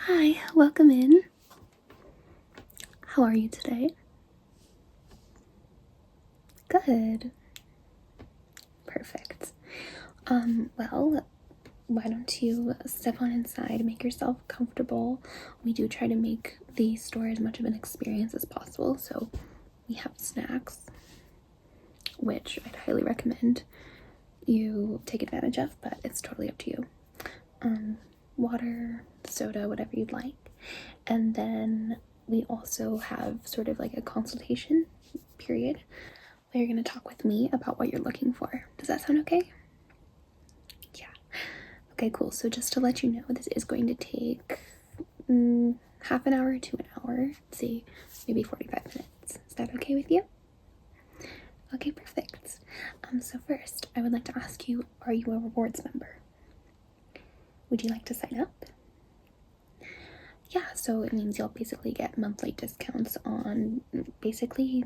Hi, welcome in. How are you today? Good. Perfect. Well, why don't you step on inside, make yourself comfortable. We do try to make the store as much of an experience as possible, so we have snacks, which I'd highly recommend you take advantage of, but it's totally up to you. Water, soda, whatever you'd like. And then we also have sort of like a consultation period where you're going to talk with me about what you're looking for. Does that sound okay? Yeah. Okay, cool. So just to let you know, this is going to take half an hour to an hour, say maybe 45 minutes. Is that okay with you? Okay, perfect. So first, I would like to ask you, are you a rewards member? Would you like to sign up? Yeah, so it means you'll basically get monthly discounts on basically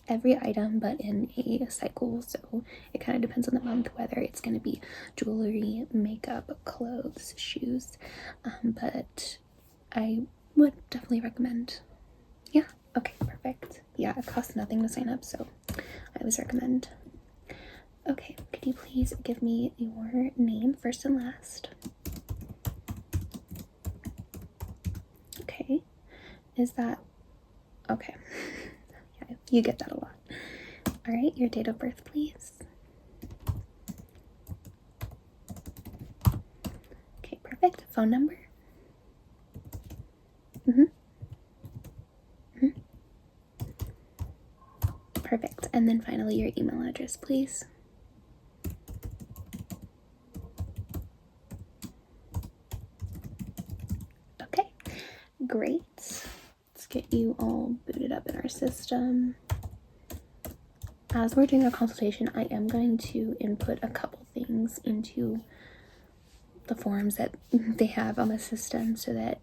every item, but in a cycle. So it kind of depends on the month whether it's going to be jewelry, makeup, clothes, shoes. But I would definitely recommend. Yeah, okay, perfect. Yeah, it costs nothing to sign up, so I always recommend. Okay, could you please give me your name first and last? Okay, is that okay? Yeah, you get that a lot. All right, your date of birth, please. Okay, perfect. Phone number? Perfect. And then finally, your email address, please. Okay, great. Let's get you all booted up in our system. As we're doing a consultation, I am going to input a couple things into the forms that they have on the system so that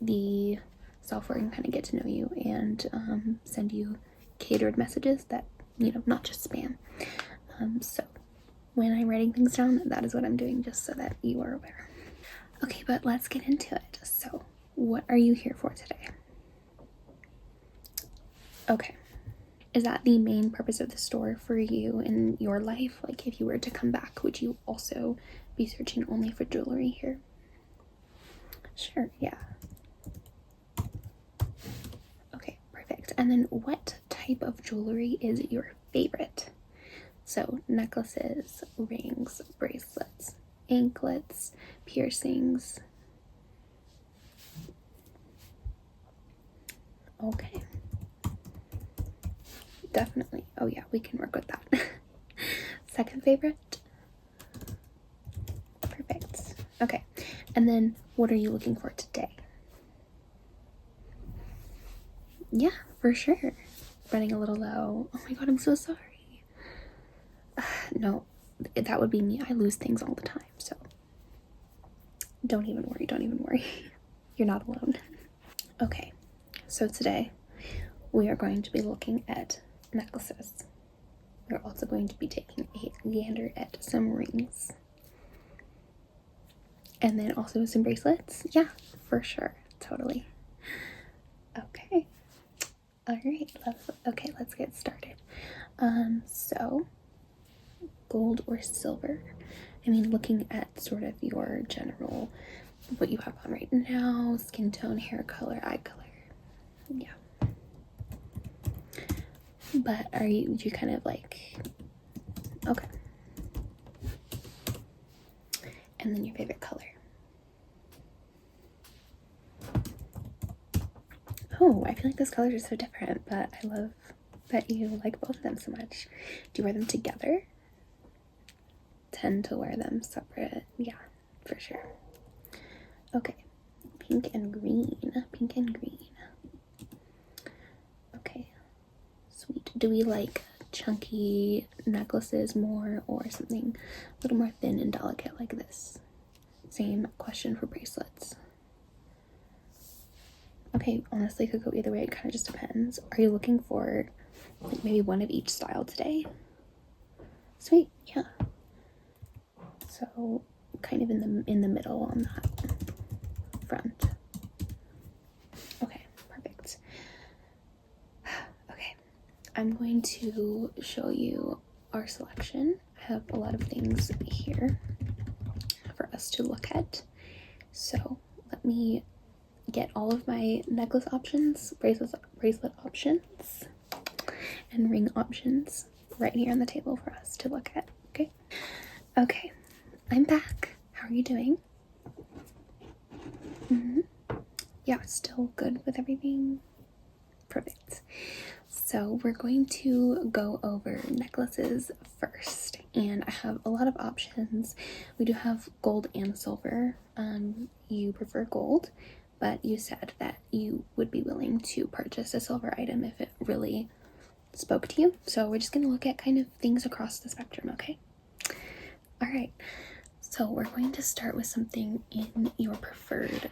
the software can kind of get to know you and send you catered messages that, not just spam. So when I'm writing things down, that is what I'm doing, just so that you are aware. Okay, but let's get into it. So, what are you here for today? Okay. Is that the main purpose of the store for you in your life? Like, if you were to come back, would you also be searching only for jewelry here? Sure, yeah. Okay, perfect. And then what type of jewelry is your favorite? So, necklaces, rings, bracelets, anklets, piercings. Okay. Definitely. Oh yeah, we can work with that. Second favorite? Perfect. Okay. And then what are you looking for today? Yeah, for sure. Running a little low. Oh my god, I'm so sorry. No, that would be me. I lose things all the time, so don't even worry, don't even worry. You're not alone. Okay, so today we are going to be looking at necklaces. We're also going to be taking a gander at some rings. And then also some bracelets. Yeah, for sure. Totally. Okay. All right. Let's get started. So gold or silver? I mean, looking at sort of your general, what you have on right now, skin tone, hair color, eye color. Yeah. But do you kind of like, okay. And then your favorite color. Oh, I feel like those colors are so different, but I love that you like both of them so much. Do you wear them together? Tend to wear them separate. Yeah, for sure. Okay, pink and green. Pink and green. Okay, sweet. Do we like chunky necklaces more or something a little more thin and delicate like this? Same question for bracelets. Okay, honestly, could go either way. It kind of just depends. Are you looking for like maybe one of each style today? Sweet, yeah. So kind of in the middle on that front. Okay, perfect. Okay, I'm going to show you our selection. I have a lot of things here for us to look at. So let me get all of my necklace options, bracelet options, and ring options right here on the table for us to look at. Okay, I'm back. How are you doing? Yeah, still good with everything? Perfect. So we're going to go over necklaces first, and I have a lot of options. We do have gold and silver. You prefer gold, but you said that you would be willing to purchase a silver item if it really spoke to you. So we're just going to look at kind of things across the spectrum, okay? All right, so we're going to start with something in your preferred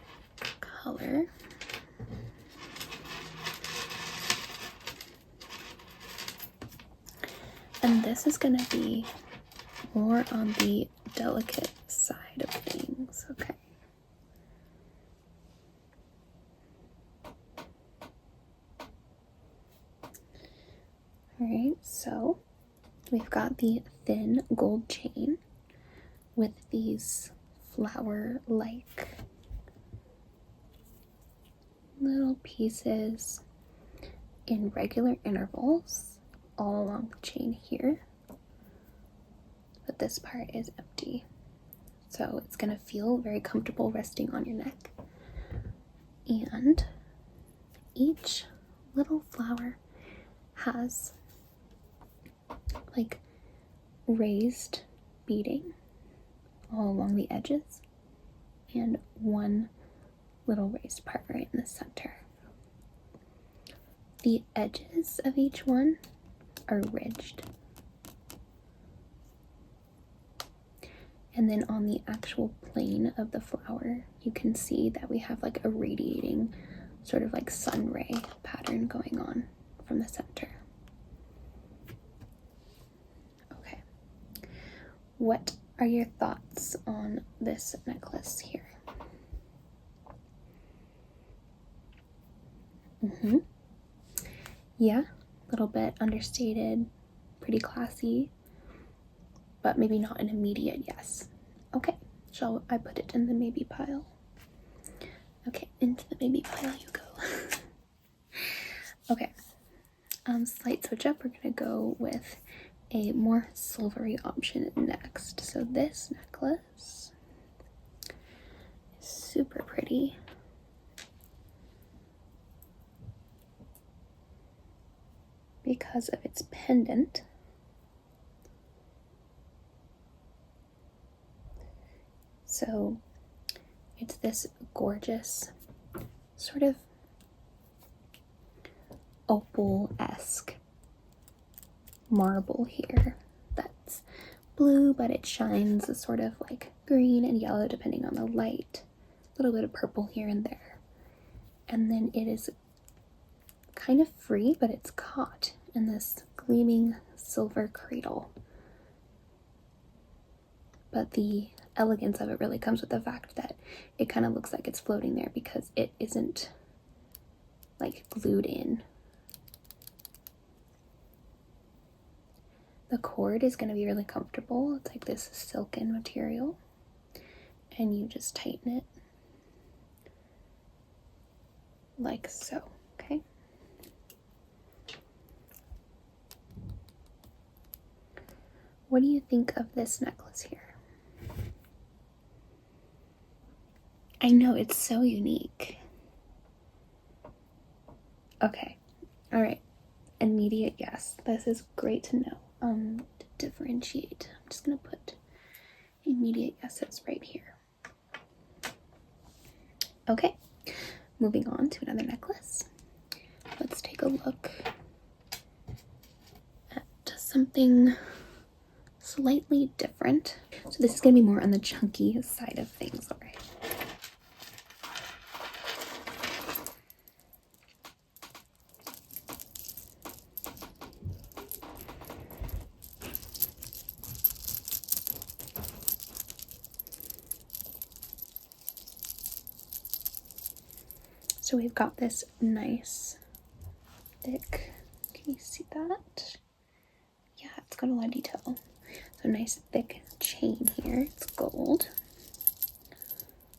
color. And this is going to be more on the delicate side of things, okay? Alright, so we've got the thin gold chain with these flower-like little pieces in regular intervals all along the chain here, but this part is empty, so it's going to feel very comfortable resting on your neck. And each little flower has like raised beading all along the edges and one little raised part right in the center. The edges of each one are ridged, and then on the actual plane of the flower you can see that we have like a radiating sort of like sun ray pattern going on from the center. Okay, what are your thoughts on this necklace here? Yeah, a little bit understated, pretty classy, but maybe not an immediate yes. Okay, shall I put it in the maybe pile? Okay, into the maybe pile you go. Okay, slight switch up. We're gonna go with a more silvery option next. So this necklace is super pretty. Because of its pendant. So it's this gorgeous sort of opal-esque marble here that's blue, but it shines sort of like green and yellow depending on the light. A little bit of purple here and there. And then it is kind of free, but it's caught in this gleaming silver cradle. But the elegance of it really comes with the fact that it kind of looks like it's floating there because it isn't like glued in. The cord is going to be really comfortable. It's like this silken material, and you just tighten it like so, okay? What do you think of this necklace here? I know, it's so unique. Okay, all right, immediate yes. This is great to know. To differentiate, I'm just gonna put immediate yeses right here. Okay, moving on to another necklace. Let's take a look at something slightly different. So this is gonna be more on the chunky side of things, all right? So we've got this nice thick, can you see that? Yeah, it's got a lot of detail. So nice thick chain here, it's gold.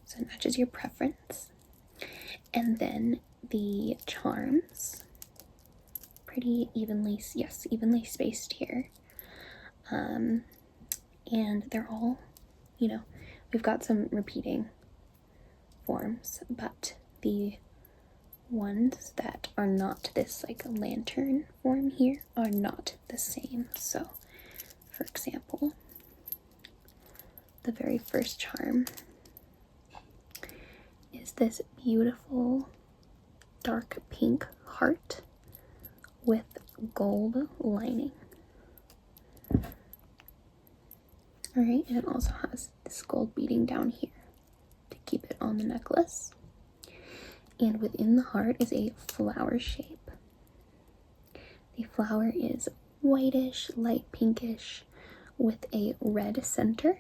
So it matches your preference. And then the charms, pretty evenly, yes, evenly spaced here. And they're all, you know, we've got some repeating forms, but the ones that are not this like lantern form here are not the same. So for example, the very first charm is this beautiful dark pink heart with gold lining. All right, and it also has this gold beading down here to keep it on the necklace. And within the heart is a flower shape. The flower is whitish, light pinkish, with a red center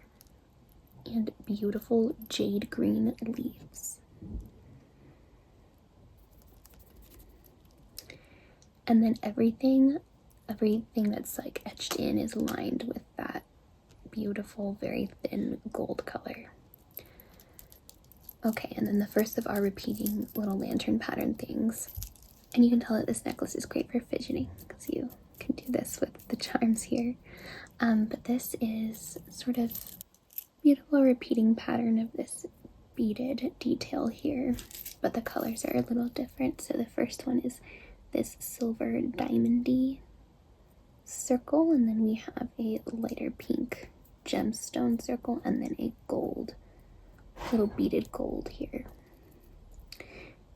and beautiful jade green leaves. And then everything that's like etched in is lined with that beautiful, very thin gold color. Okay, and then the first of our repeating little lantern pattern things. And you can tell that this necklace is great for fidgeting because you can do this with the charms here. But this is sort of beautiful repeating pattern of this beaded detail here, but the colors are a little different. So the first one is this silver diamondy circle, and then we have a lighter pink gemstone circle, and then a gold, little beaded gold here.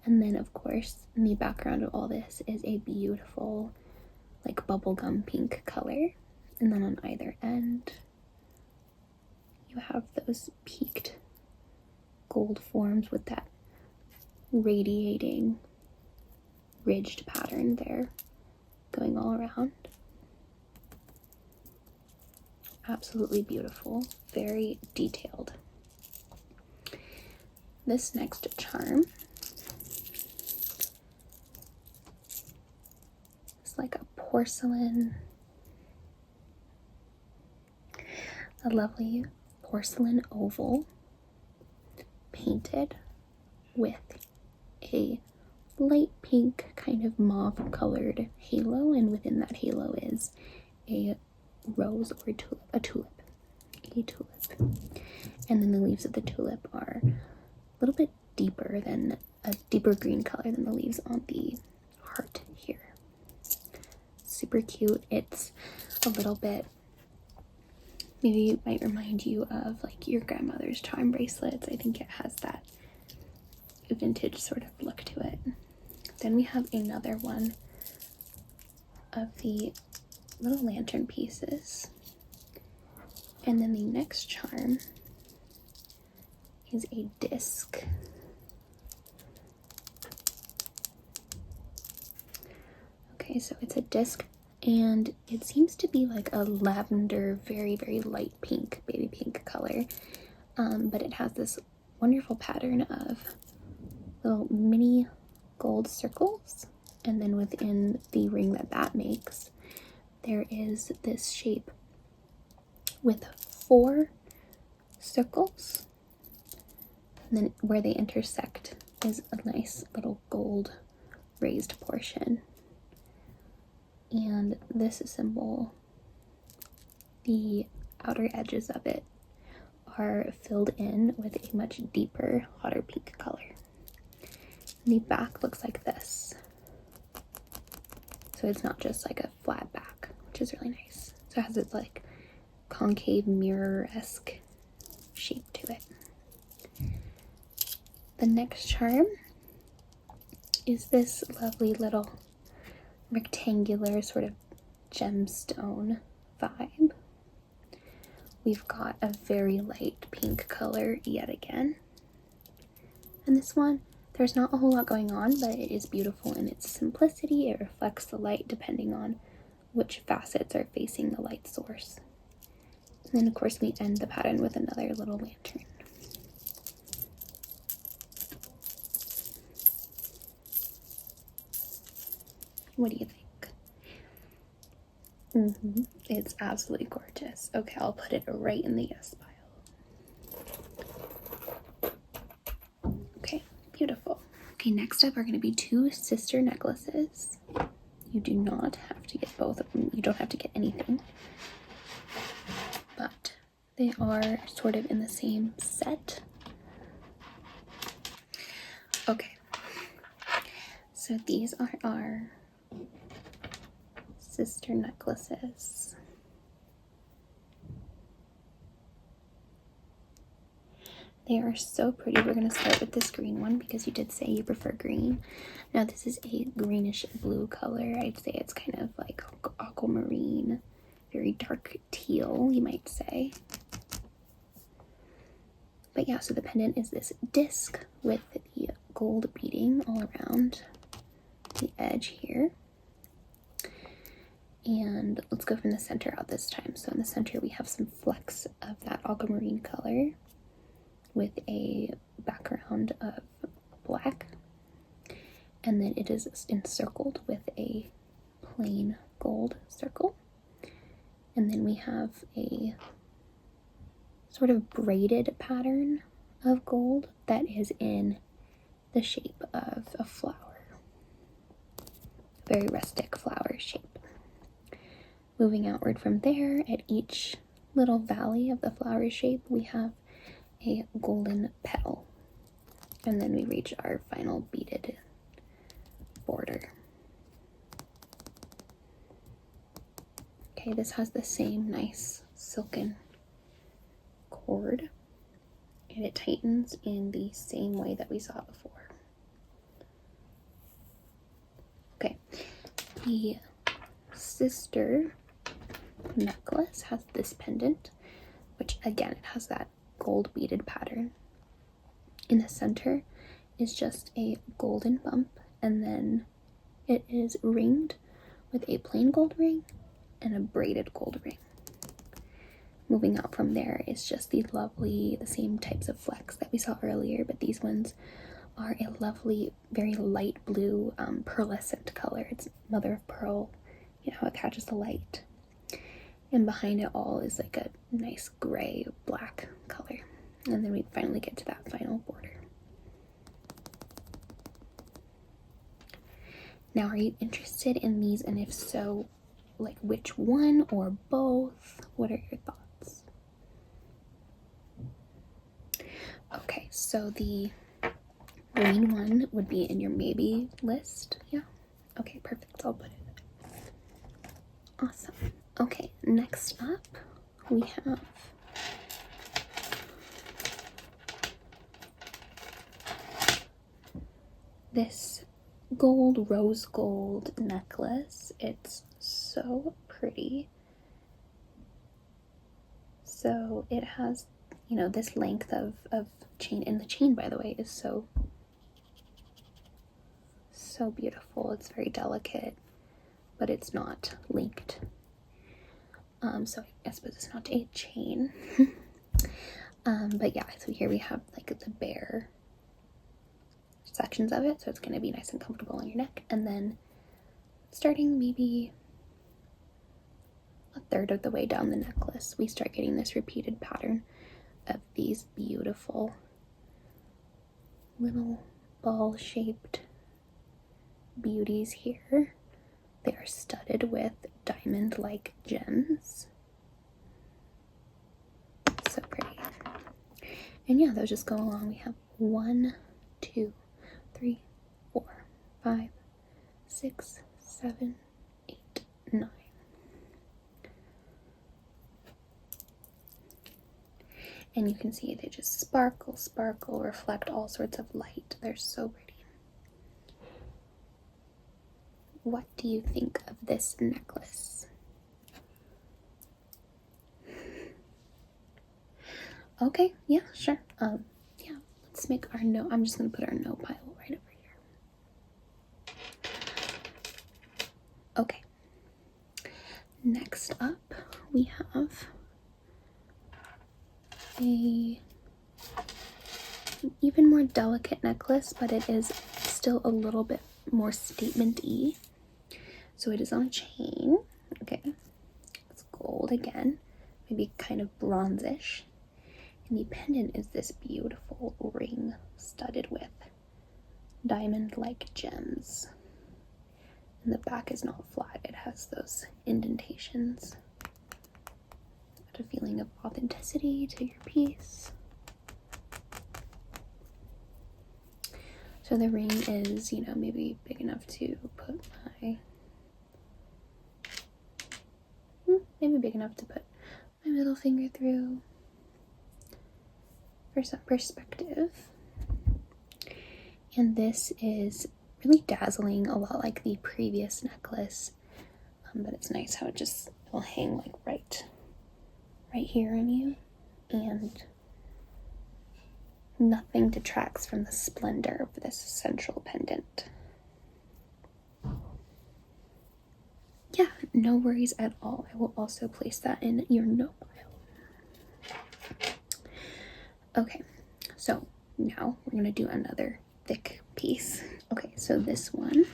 And then of course in the background of all this is a beautiful like bubblegum pink color, and then on either end you have those peaked gold forms with that radiating ridged pattern there going all around. Absolutely beautiful, very detailed. This next charm is like a porcelain, a lovely porcelain oval painted with a light pink kind of mauve colored halo, and within that halo is a rose or a tulip. And then the leaves of the tulip are a little bit deeper than a deeper green color than the leaves on the heart here. Super cute. It's a little bit, maybe it might remind you of like your grandmother's charm bracelets. I think it has that vintage sort of look to it. Then we have another one of the little lantern pieces, and then the next charm is a disc. Okay, so it's a disc, and it seems to be like a lavender, very light pink, baby pink color, but it has this wonderful pattern of little mini gold circles, and then within the ring that makes, there is this shape with 4 circles, and then where they intersect is a nice little gold raised portion. And this symbol, the outer edges of it are filled in with a much deeper, hotter pink color. And the back looks like this. So it's not just like a flat back, which is really nice. So it has its like concave mirror-esque shape to it. The next charm is this lovely little rectangular sort of gemstone vibe. We've got a very light pink color yet again. And this one, there's not a whole lot going on, but it is beautiful in its simplicity. It reflects the light depending on which facets are facing the light source. And then of course we end the pattern with another little lantern. What do you think? It's absolutely gorgeous. Okay, I'll put it right in the yes pile. Okay, beautiful. Okay, next up are going to be two sister necklaces. You do not have to get both of them. You don't have to get anything. But they are sort of in the same set. Okay. So these are our sister necklaces. They are so pretty. We're going to start with this green one because you did say you prefer green. Now this is a greenish blue color. I'd say it's kind of like aquamarine, very dark teal, you might say. But yeah, so the pendant is this disc with the gold beading all around the edge here. And let's go from the center out this time. So in the center we have some flecks of that aquamarine color with a background of black, and then it is encircled with a plain gold circle, and then we have a sort of braided pattern of gold that is in the shape of a flower, a very rustic flower shape. Moving outward from there, at each little valley of the flower shape we have a golden petal, and then we reach our final beaded border. Okay, this has the same nice silken cord, and it tightens in the same way that we saw before. Okay, the sister necklace has this pendant, which again, it has that gold beaded pattern. In the center is just a golden bump, and then it is ringed with a plain gold ring and a braided gold ring. Moving out from there is just the same types of flecks that we saw earlier, but these ones are a lovely, very light blue, pearlescent color. It's mother of pearl, you know how it catches the light. And behind it all is like a nice gray black color. And then we finally get to that final border. Now, are you interested in these? And if so, like which one or both? What are your thoughts? Okay, so the green one would be in your maybe list. Yeah. Okay, perfect. I'll put it. Awesome. Okay, next up we have this rose gold necklace. It's so pretty. So it has, you know, this length of chain, and the chain, by the way, is so beautiful. It's very delicate, but it's not linked. So I suppose it's not a chain. But yeah, so here we have like the bare sections of it, so it's going to be nice and comfortable on your neck. And then starting maybe a third of the way down the necklace, we start getting this repeated pattern of these beautiful little ball-shaped beauties here. They are studded with diamond-like gems. So pretty. And yeah, those just go along. We have 1, 2, 3, 4, 5, 6, 7, 8, 9. And you can see they just sparkle, reflect all sorts of light. They're so pretty. What do you think of this necklace? Okay, yeah, sure. Yeah, let's make our no. I'm just gonna put our no pile right over here. Okay. Next up, we have a even more delicate necklace, but it is still a little bit more statement-y. So it is on a chain. Okay, it's gold again, maybe kind of bronzish. And the pendant is this beautiful ring studded with diamond-like gems. And the back is not flat, it has those indentations. Add a feeling of authenticity to your piece. So the ring is, you know, maybe big enough to put maybe big enough to put my middle finger through for some perspective. And this is really dazzling, a lot like the previous necklace, but it's nice how it just will hang like right here on you, and nothing detracts from the splendor of this central pendant. Yeah, no worries at all. I will also place that in your note pile. Okay, so now we're gonna do another thick piece. Okay, so this one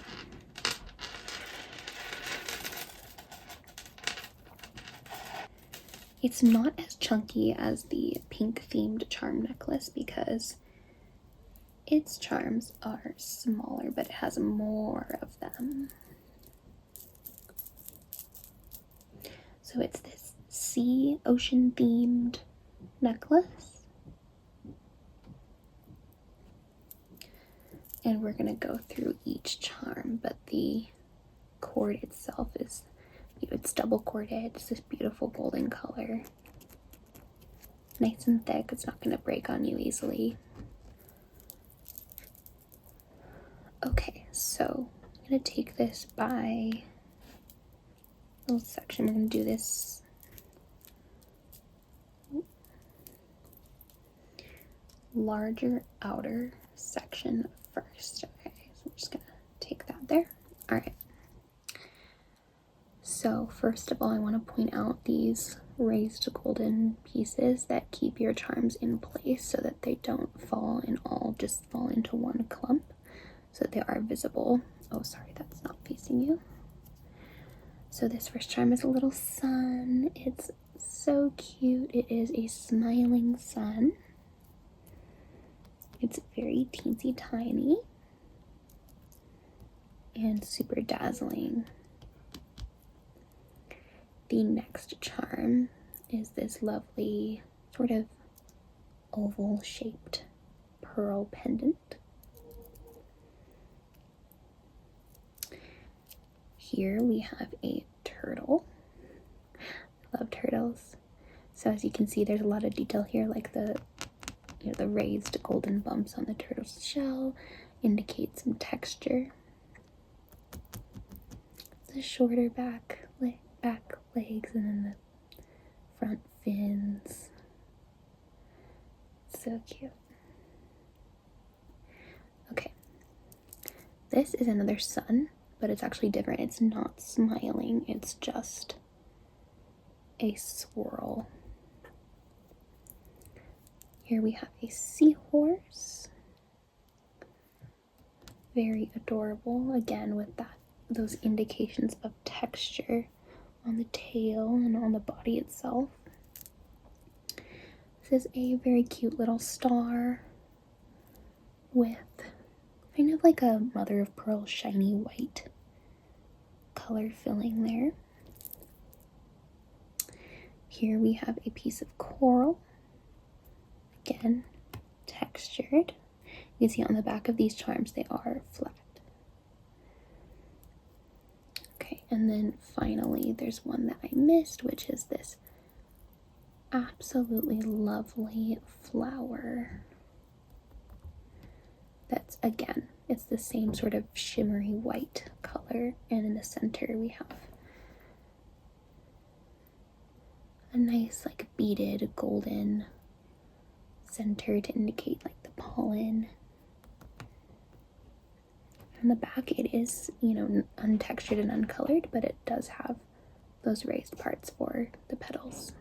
it's not as chunky as the pink themed charm necklace because its charms are smaller, but it has more of them. So it's this sea ocean themed necklace. And we're gonna go through each charm, but the cord itself is, it's double corded. It's this beautiful golden color. Nice and thick, it's not gonna break on you easily. Okay, so I'm gonna take this by little section. We're gonna do this larger outer section first. Okay, so I'm just gonna take that there. All right. So first of all, I want to point out these raised golden pieces that keep your charms in place so that they don't fall and all just fall into one clump, so that they are visible. Oh, sorry, that's not facing you. So this first charm is a little sun. It's so cute. It is a smiling sun. It's very teensy tiny and super dazzling. The next charm is this lovely sort of oval shaped pearl pendant. Here we have a turtle. I love turtles. So as you can see, there's a lot of detail here, like the raised golden bumps on the turtle's shell indicate some texture. The shorter back legs and then the front fins. So cute. Okay, this is another sun, but it's actually different. It's not smiling, it's just a swirl. Here we have a seahorse. Very adorable, again with those indications of texture on the tail and on the body itself. This is a very cute little star with kind of like a mother of pearl shiny white color filling there. Here we have a piece of coral, again textured. You can see on the back of these charms they are flat. Okay, and then finally there's one that I missed, which is this absolutely lovely flower. That's, again, it's the same sort of shimmery white color, and in the center we have a nice like beaded golden center to indicate like the pollen. On the back it is, untextured and uncolored, but it does have those raised parts for the petals.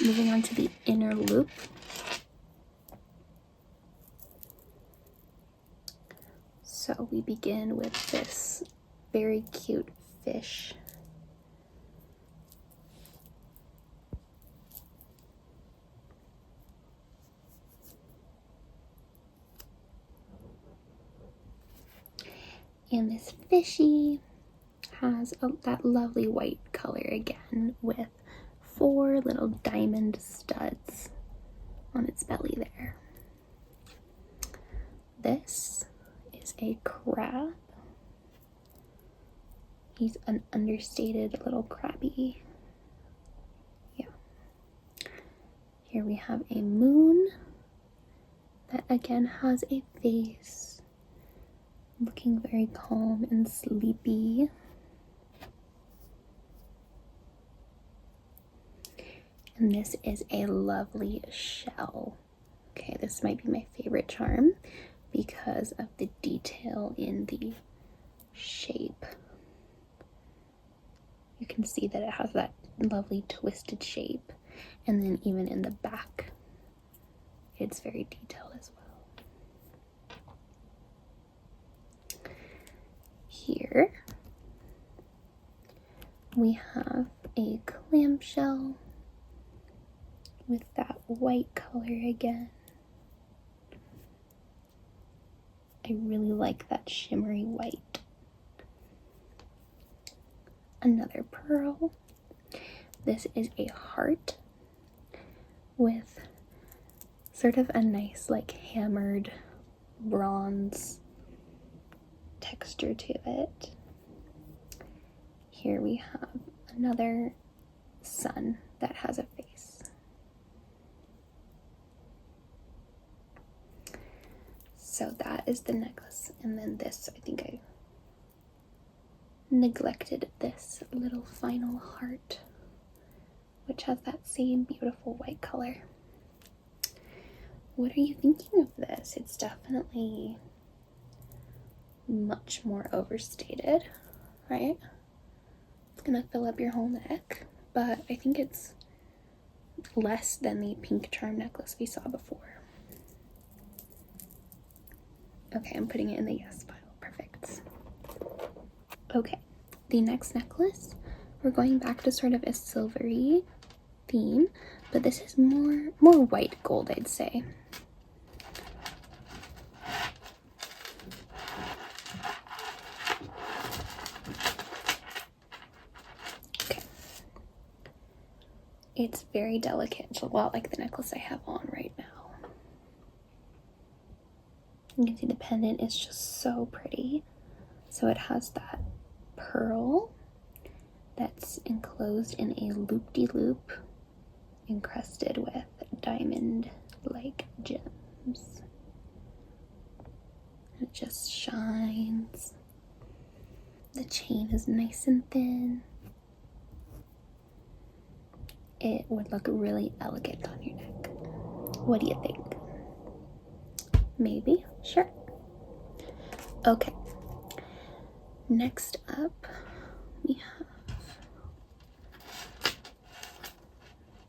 Moving on to the inner loop. So we begin with this very cute fish. And this fishy has that lovely white color again with 4 little diamond studs on its belly there. This is a crab. He's an understated little crabby. Yeah. Here we have a moon that again has a face looking very calm and sleepy. And this is a lovely shell. Okay, this might be my favorite charm because of the detail in the shape. You can see that it has that lovely twisted shape, and then even in the back it's very detailed as well. Here we have a clamshell with that white color again. I really like that shimmery white. Another pearl. This is a heart with sort of a nice like hammered bronze texture to it. Here we have another sun that has a face. So that is the necklace, and then this, I think I neglected this little final heart, which has that same beautiful white color. What are you thinking of this? It's definitely much more overstated, right? It's gonna fill up your whole neck, but I think it's less than the pink charm necklace we saw before. Okay, I'm putting it in the yes pile. Perfect. Okay, the next necklace, we're going back to sort of a silvery theme, but this is more white gold, I'd say. Okay. It's very delicate. It's a lot like the necklace I have on right now. You can see the pendant is just so pretty. So it has that pearl that's enclosed in a loop-de-loop encrusted with diamond-like gems. It just shines. The chain is nice and thin. It would look really elegant on your neck. What do you think? Maybe? Sure. Okay. Next up, we have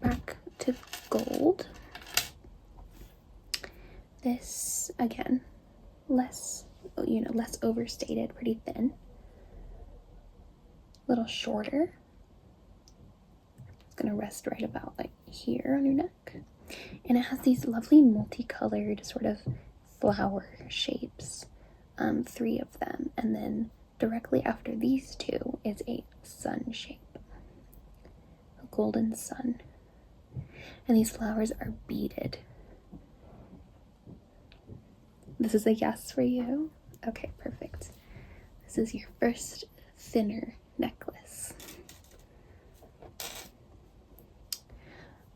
back to gold. This, again, less overstated, pretty thin. A little shorter. It's gonna rest right about like here on your neck. And it has these lovely multicolored sort of flower shapes, 3 of them, and then directly after these 2 is a sun shape, a golden sun, and these flowers are beaded. This is a yes for you? Okay, perfect. This is your first thinner necklace.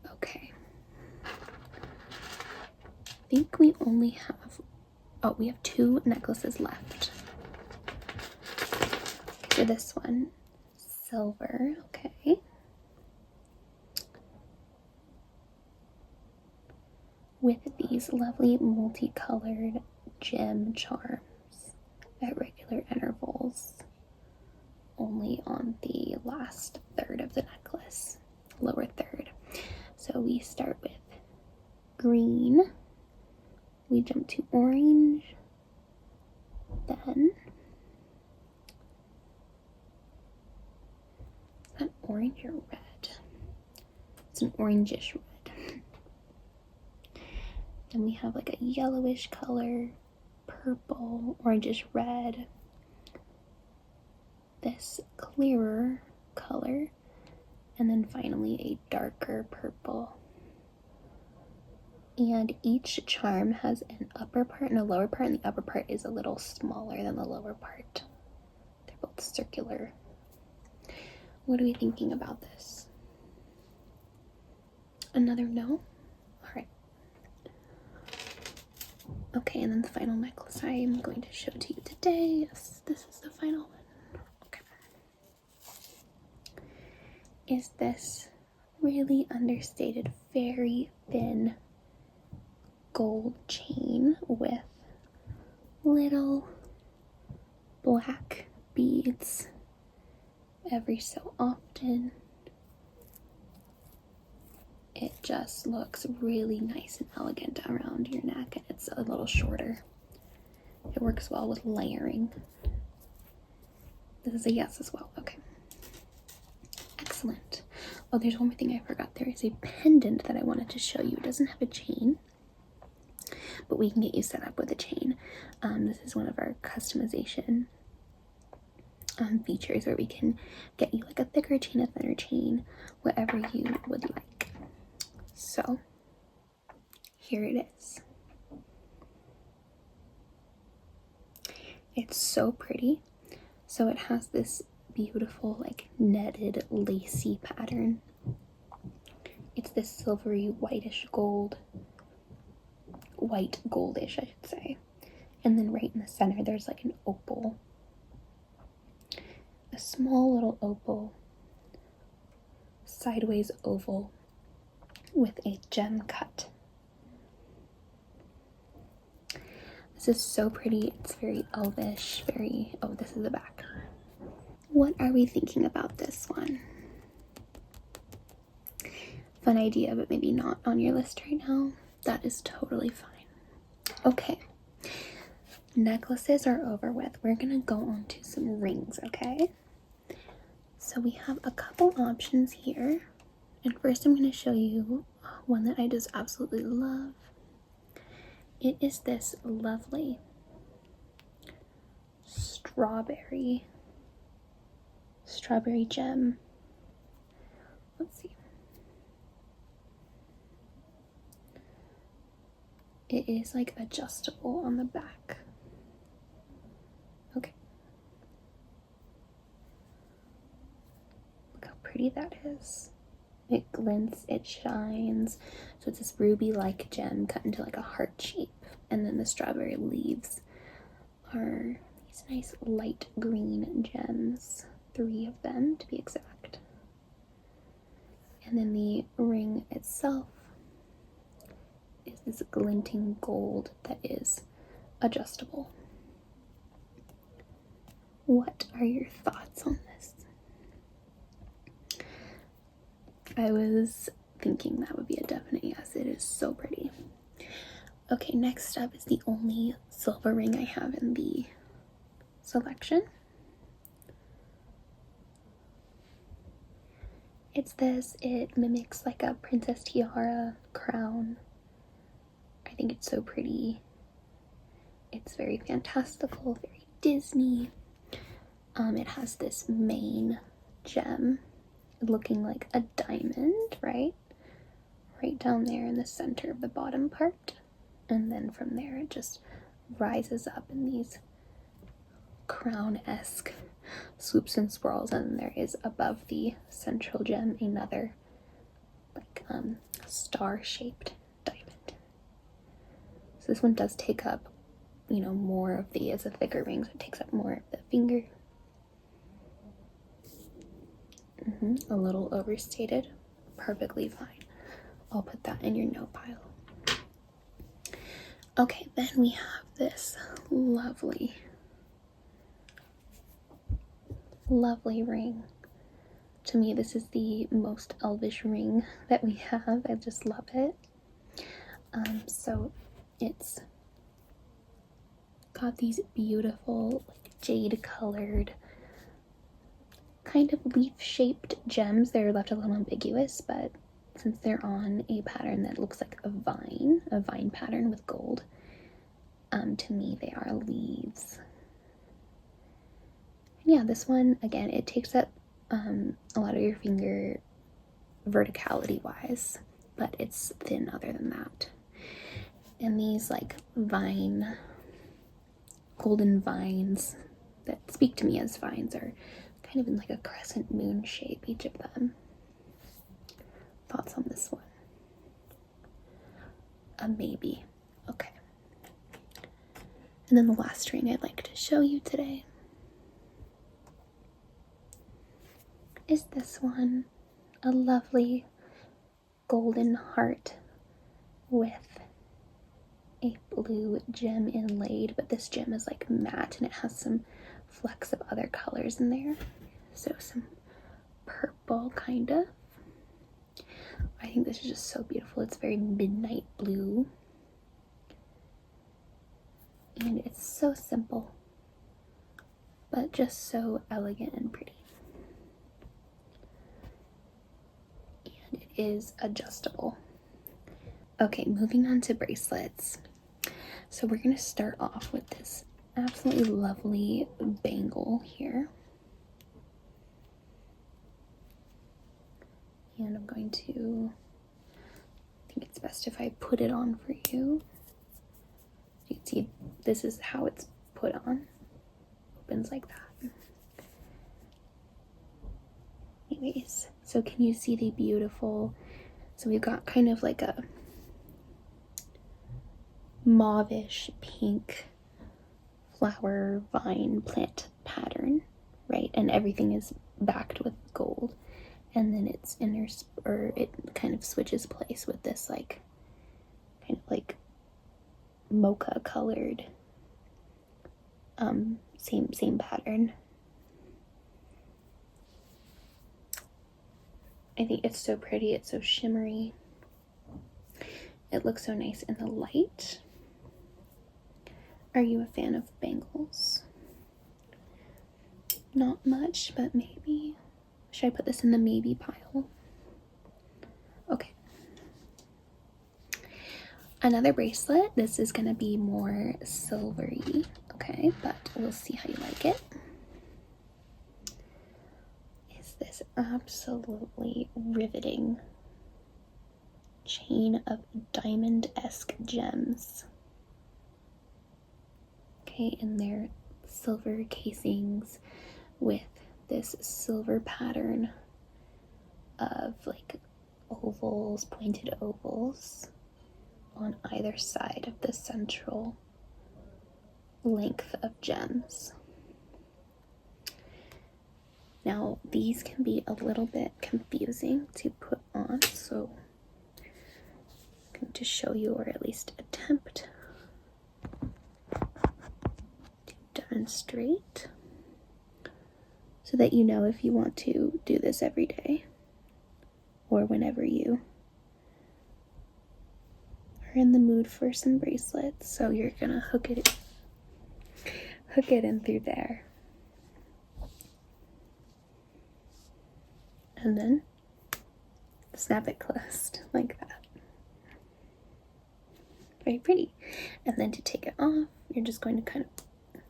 Okay. I think we only have, we have 2 necklaces left. For this one, silver, okay. With these lovely multicolored gem charms at regular intervals, only on the last third of the necklace, lower third. So we start with green, we jump to orange, then orange or red? It's an orangish red. Then we have like a yellowish color, purple, orangish red, this clearer color, and then finally a darker purple. And each charm has an upper part and a lower part, and the upper part is a little smaller than the lower part. They're both circular. What are we thinking about this? Another no? Alright. Okay, and then the final necklace I am going to show to you today. Yes, this is the final one. Okay. Is this really understated, very thin gold chain with little black beads every so often. It just looks really nice and elegant around your neck, and it's a little shorter. It works well with layering. This is a yes as well. Okay. Excellent. Oh, there's one more thing I forgot. There is a pendant that I wanted to show you. It doesn't have a chain, but we can get you set up with a chain. This is one of our customization features where we can get you like a thicker chain, a thinner chain, whatever you would like. So here it is. It's so pretty. So it has this beautiful like netted lacy pattern. It's this silvery whitish gold, white goldish I should say, and then right in the center there's like an opal, a small little opal, sideways oval with a gem cut. This is so pretty. It's very elvish, very, oh, this is the back. What are we thinking about this one? Fun idea, but maybe not on your list right now. That is totally fine. Okay, necklaces are over with. We're gonna go on to some rings, okay? So we have a couple options here. And first I'm gonna show you one that I just absolutely love. It is this lovely strawberry gem. Let's see. It is like adjustable on the back. Okay. Look how pretty that is. It glints, it shines. So it's this ruby-like gem cut into like a heart shape. And then the strawberry leaves are these nice light green gems. 3 of them to be exact. And then the ring itself is this glinting gold that is adjustable. What are your thoughts on this? I was thinking that would be a definite yes. It is so pretty. Okay, next up is the only silver ring I have in the selection. It's this. It mimics like a princess tiara crown. I think it's so pretty. It's very fantastical, very Disney. It has this main gem looking like a diamond, right down there in the center of the bottom part, and then from there it just rises up in these crown-esque swoops and swirls, and there is above the central gem another like star-shaped diamond. So this one does take up, you know, more of the, as a thicker ring, so it takes up more of the finger. A little overstated, perfectly fine. I'll put that in your no pile. Okay, then we have this lovely ring. To me, this is the most elvish ring that we have. I just love it. So it's got these beautiful like jade colored kind of leaf-shaped gems. They're left a little ambiguous, but since they're on a pattern that looks like a vine pattern with gold, to me they are leaves. Yeah, this one, again, it takes up a lot of your finger verticality wise, but it's thin other than that. And these like golden vines that speak to me as vines are kind of in like a crescent moon shape, each of them. Thoughts on this one? A maybe. Okay. And then the last ring I'd like to show you today is this one. A lovely golden heart with a blue gem inlaid, but this gem is like matte and it has some flecks of other colors in there. So some purple kind of. I think this is just so beautiful. It's very midnight blue. And it's so simple, but just so elegant and pretty. And it is adjustable. Okay, moving on to bracelets. So we're going to start off with this absolutely lovely bangle here. And I'm going to, I think it's best if I put it on for you. You can see this is how it's put on. Opens like that. Anyways, so can you see the beautiful, so we've got kind of like a mauvish pink flower vine plant pattern, right? And everything is backed with gold, and then it's it kind of switches place with this like kind of like mocha colored same pattern. I think it's so pretty. It's so shimmery. It looks so nice in the light. Are you a fan of bangles? Not much, but maybe. Should I put this in the maybe pile? Okay. Another bracelet. This is going to be more silvery, okay, but we'll see how you like it. Is this absolutely riveting chain of diamond-esque gems. Okay, and they're silver casings with this silver pattern of like ovals, pointed ovals on either side of the central length of gems. Now, these can be a little bit confusing to put on, so I'm going to show you, or at least attempt to demonstrate, so that you know if you want to do this every day or whenever you are in the mood for some bracelets. So you're gonna hook it in through there, and then snap it closed like that. Very pretty. And then to take it off, you're just going to kind of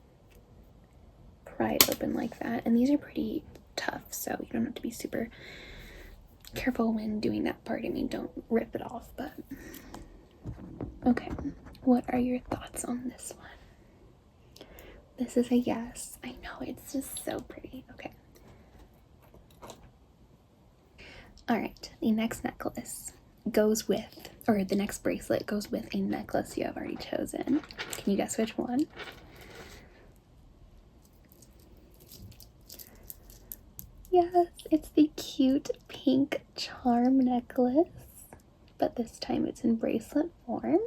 pry it open like that. And these are pretty tough, so you don't have to be super careful when doing that part. I mean, don't rip it off, but okay. What are your thoughts on this one? This is a yes. I know, it's just so pretty. Okay. All right, the next necklace goes with, or the next bracelet goes with a necklace you have already chosen. Can you guess which one? Yes, it's the cute pink charm necklace, but this time it's in bracelet form.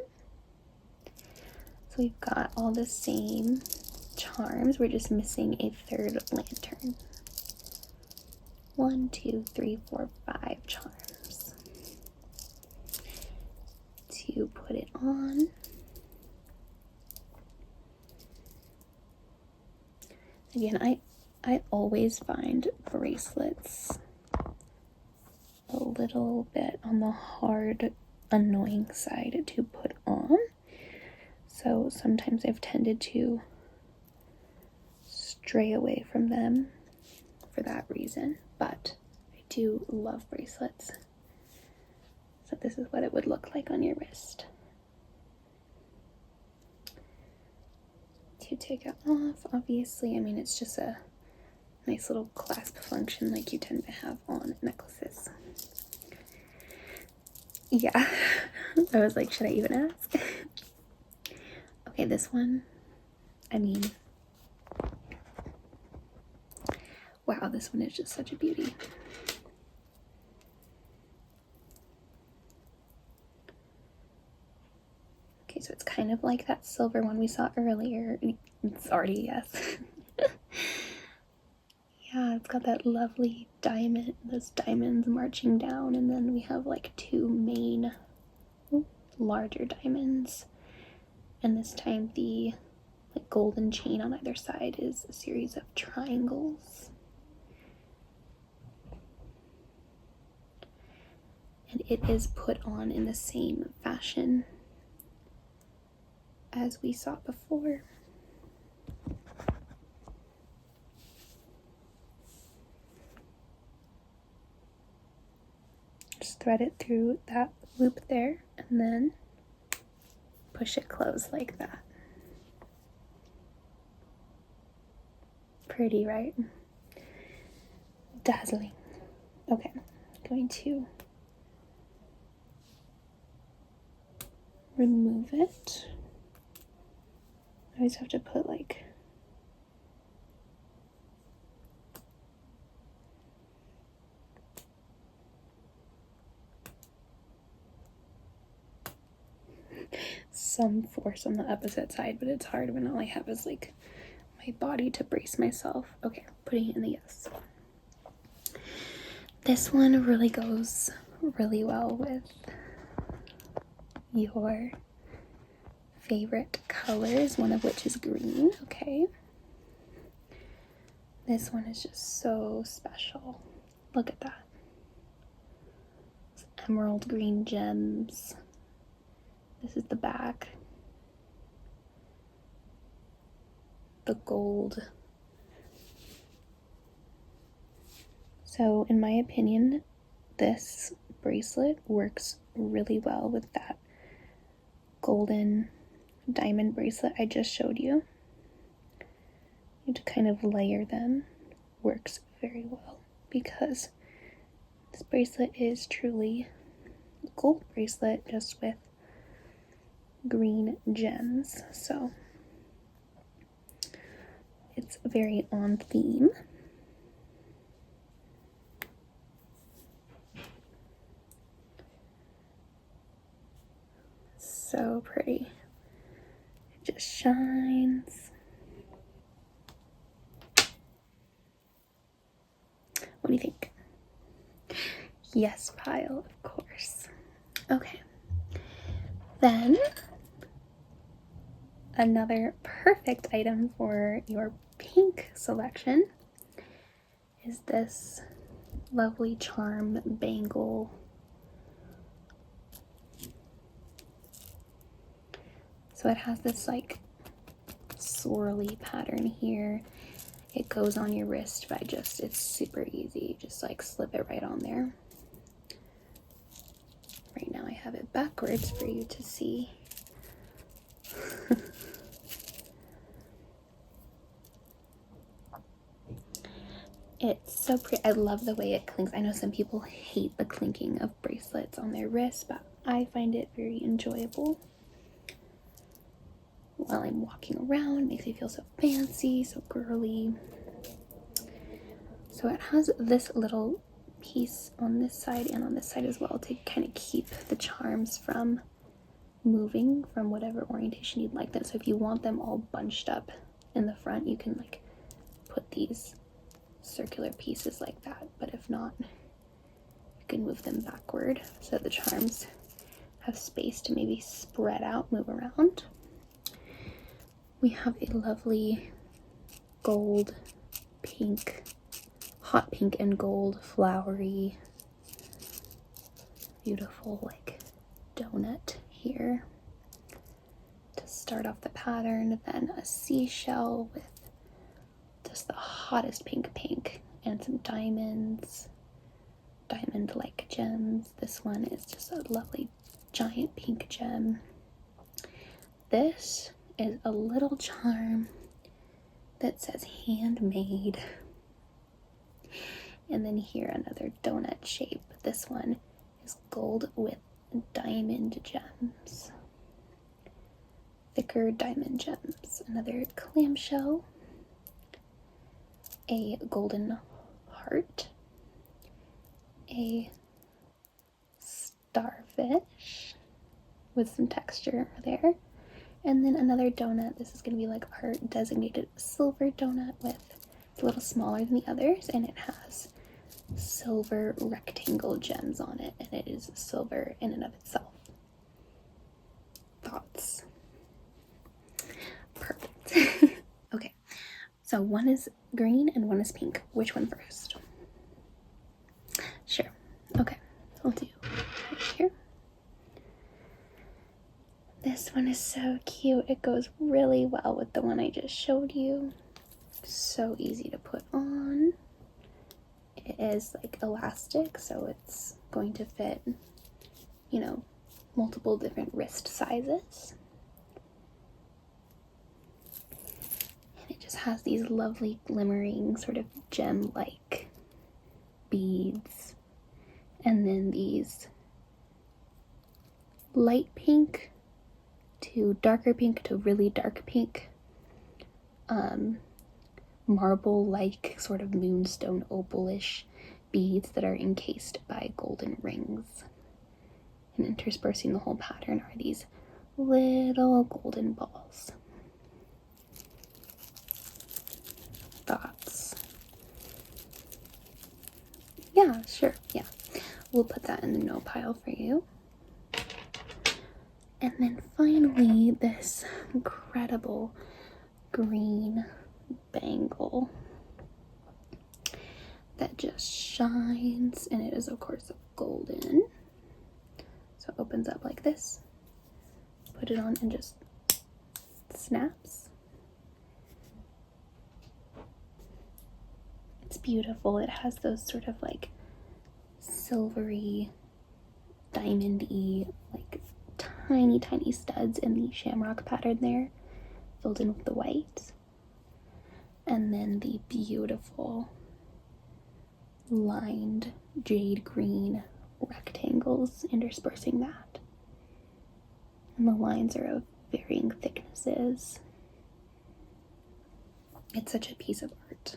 So we've got all the same charms. We're just missing a third lantern. 1, 2, 3, 4, 5 charms to put it on. Again, I always find bracelets a little bit on the hard, annoying side to put on. So sometimes I've tended to stray away from them for that reason, but I do love bracelets. So this is what it would look like on your wrist. To take it off, obviously, I mean, it's just a nice little clasp function like you tend to have on necklaces. Yeah, I was like, should I even ask? Okay, this one, I mean, wow, this one is just such a beauty. Okay, so it's kind of like that silver one we saw earlier. It's already yes. Yeah, it's got that lovely diamond, those diamonds marching down, and then we have like two main larger diamonds. And this time the like golden chain on either side is a series of triangles. And it is put on in the same fashion as we saw before. Just thread it through that loop there and then push it closed like that. Pretty, right? Dazzling. Okay, I'm going to remove it. I always have to put like some force on the opposite side, but it's hard when all I have is like my body to brace myself. Okay, putting it in the yes. This one really goes really well with your favorite colors, one of which is green. Okay, this one is just so special. Look at that. It's emerald green gems. This is the back. The gold. So in my opinion, this bracelet works really well with that golden diamond bracelet I just showed you. You to kind of layer them works very well because this bracelet is truly a gold bracelet just with green gems. So it's very on theme. So pretty. It just shines. What do you think? Yes, pile, of course. Okay. Then another perfect item for your pink selection is this lovely charm bangle. So it has this like swirly pattern here. It goes on your wrist by just, it's super easy. Just like slip it right on there. Right now I have it backwards for you to see. It's so pretty. I love the way it clinks. I know some people hate the clinking of bracelets on their wrists, but I find it very enjoyable. While I'm walking around, it makes me feel so fancy, so girly. So it has this little piece on this side and on this side as well to kind of keep the charms from moving from whatever orientation you'd like them. So if you want them all bunched up in the front, you can like put these circular pieces like that, but if not, you can move them backward so the charms have space to maybe spread out, move around. We have a lovely gold pink, hot pink and gold, flowery, beautiful like donut here to start off the pattern. Then a seashell with just the hottest pink and some diamonds, diamond-like gems. This one is just a lovely giant pink gem. This is a little charm that says handmade. And then here another donut shape. This one is gold with diamond gems. Thicker diamond gems. Another clamshell. A golden heart. A starfish with some texture there. And then another donut. This is going to be like our designated silver donut with, it's a little smaller than the others, and it has silver rectangle gems on it, and it is silver in and of itself. Thoughts? Perfect. Okay, so one is green and one is pink. Which one first? Sure. Okay, I'll do right here. This one is so cute. It goes really well with the one I just showed you. So easy to put on. It is like elastic, so it's going to fit, you know, multiple different wrist sizes. And it just has these lovely glimmering sort of gem-like beads. And then these light pink to darker pink to really dark pink marble-like sort of moonstone opalish beads that are encased by golden rings. And interspersing the whole pattern are these little golden balls. Thoughts? Yeah, sure, yeah. We'll put that in the no pile for you. And then finally, this incredible green bangle that just shines, and it is of course golden. So it opens up like this. Put it on and just snaps. It's beautiful. It has those sort of like silvery, diamond-y, like tiny studs in the shamrock pattern there, filled in with the white. And then the beautiful lined jade green rectangles interspersing that. And the lines are of varying thicknesses. It's such a piece of art.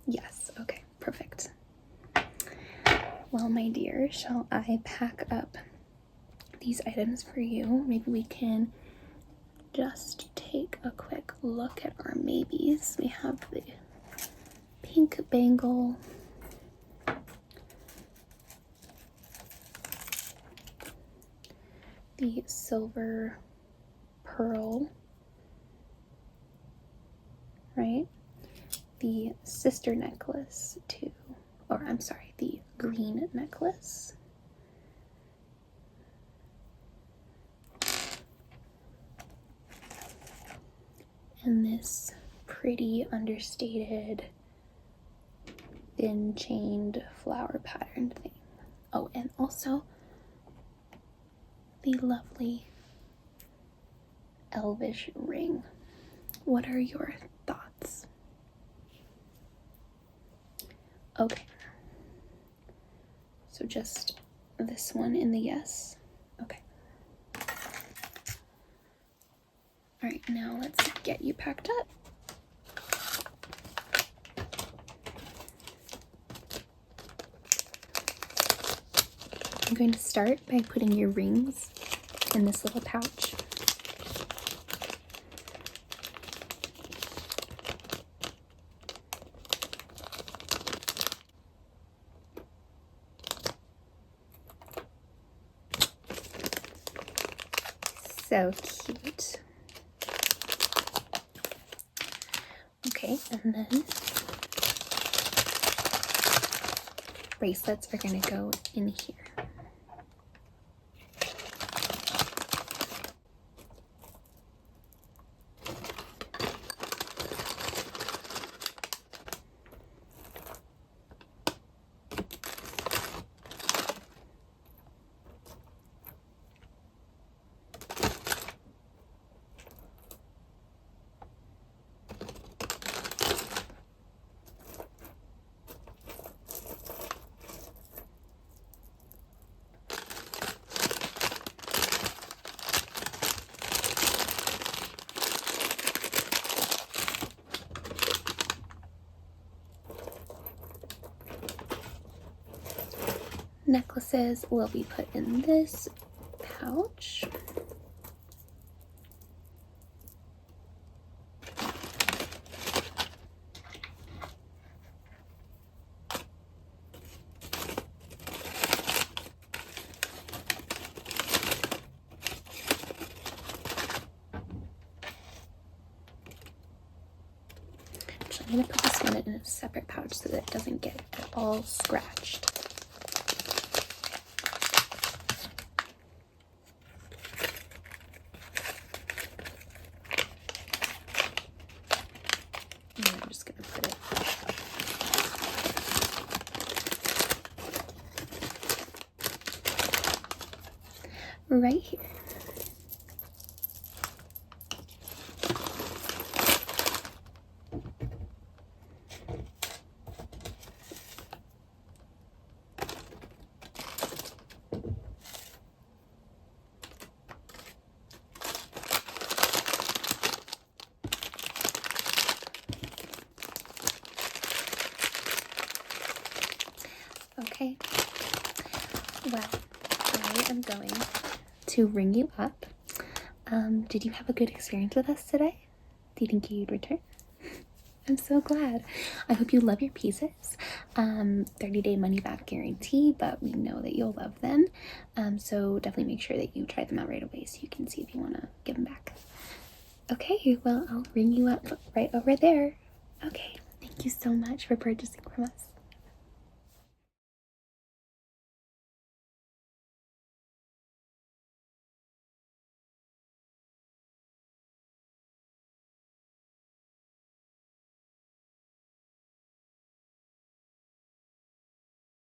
Yes, okay, perfect. Well, my dear, shall I pack up these items for you? Maybe we can just take a quick look at our maybes. We have the pink bangle, the silver pearl, right? The sister necklace to, or I'm sorry, the green necklace. And this pretty understated thin chained flower pattern thing. Oh, and also the lovely elvish ring. What are your thoughts? Okay. So just this one in the yes. Okay. All right, now let's get you packed up. I'm going to start by putting your rings in this little pouch. So cute. Okay, and then bracelets are going to go in here. Necklaces will be put in this pouch. Actually, I'm going to put this one in a separate pouch so that it doesn't get all scratched. And I'm just going to put it right here. Okay, well, I am going to ring you up. Did you have a good experience with us today? Do you think you'd return? I'm so glad. I hope you love your pieces. 30-day money-back guarantee, but we know that you'll love them. So definitely make sure that you try them out right away so you can see if you want to give them back. Okay, well, I'll ring you up right over there. Okay, thank you so much for purchasing from us.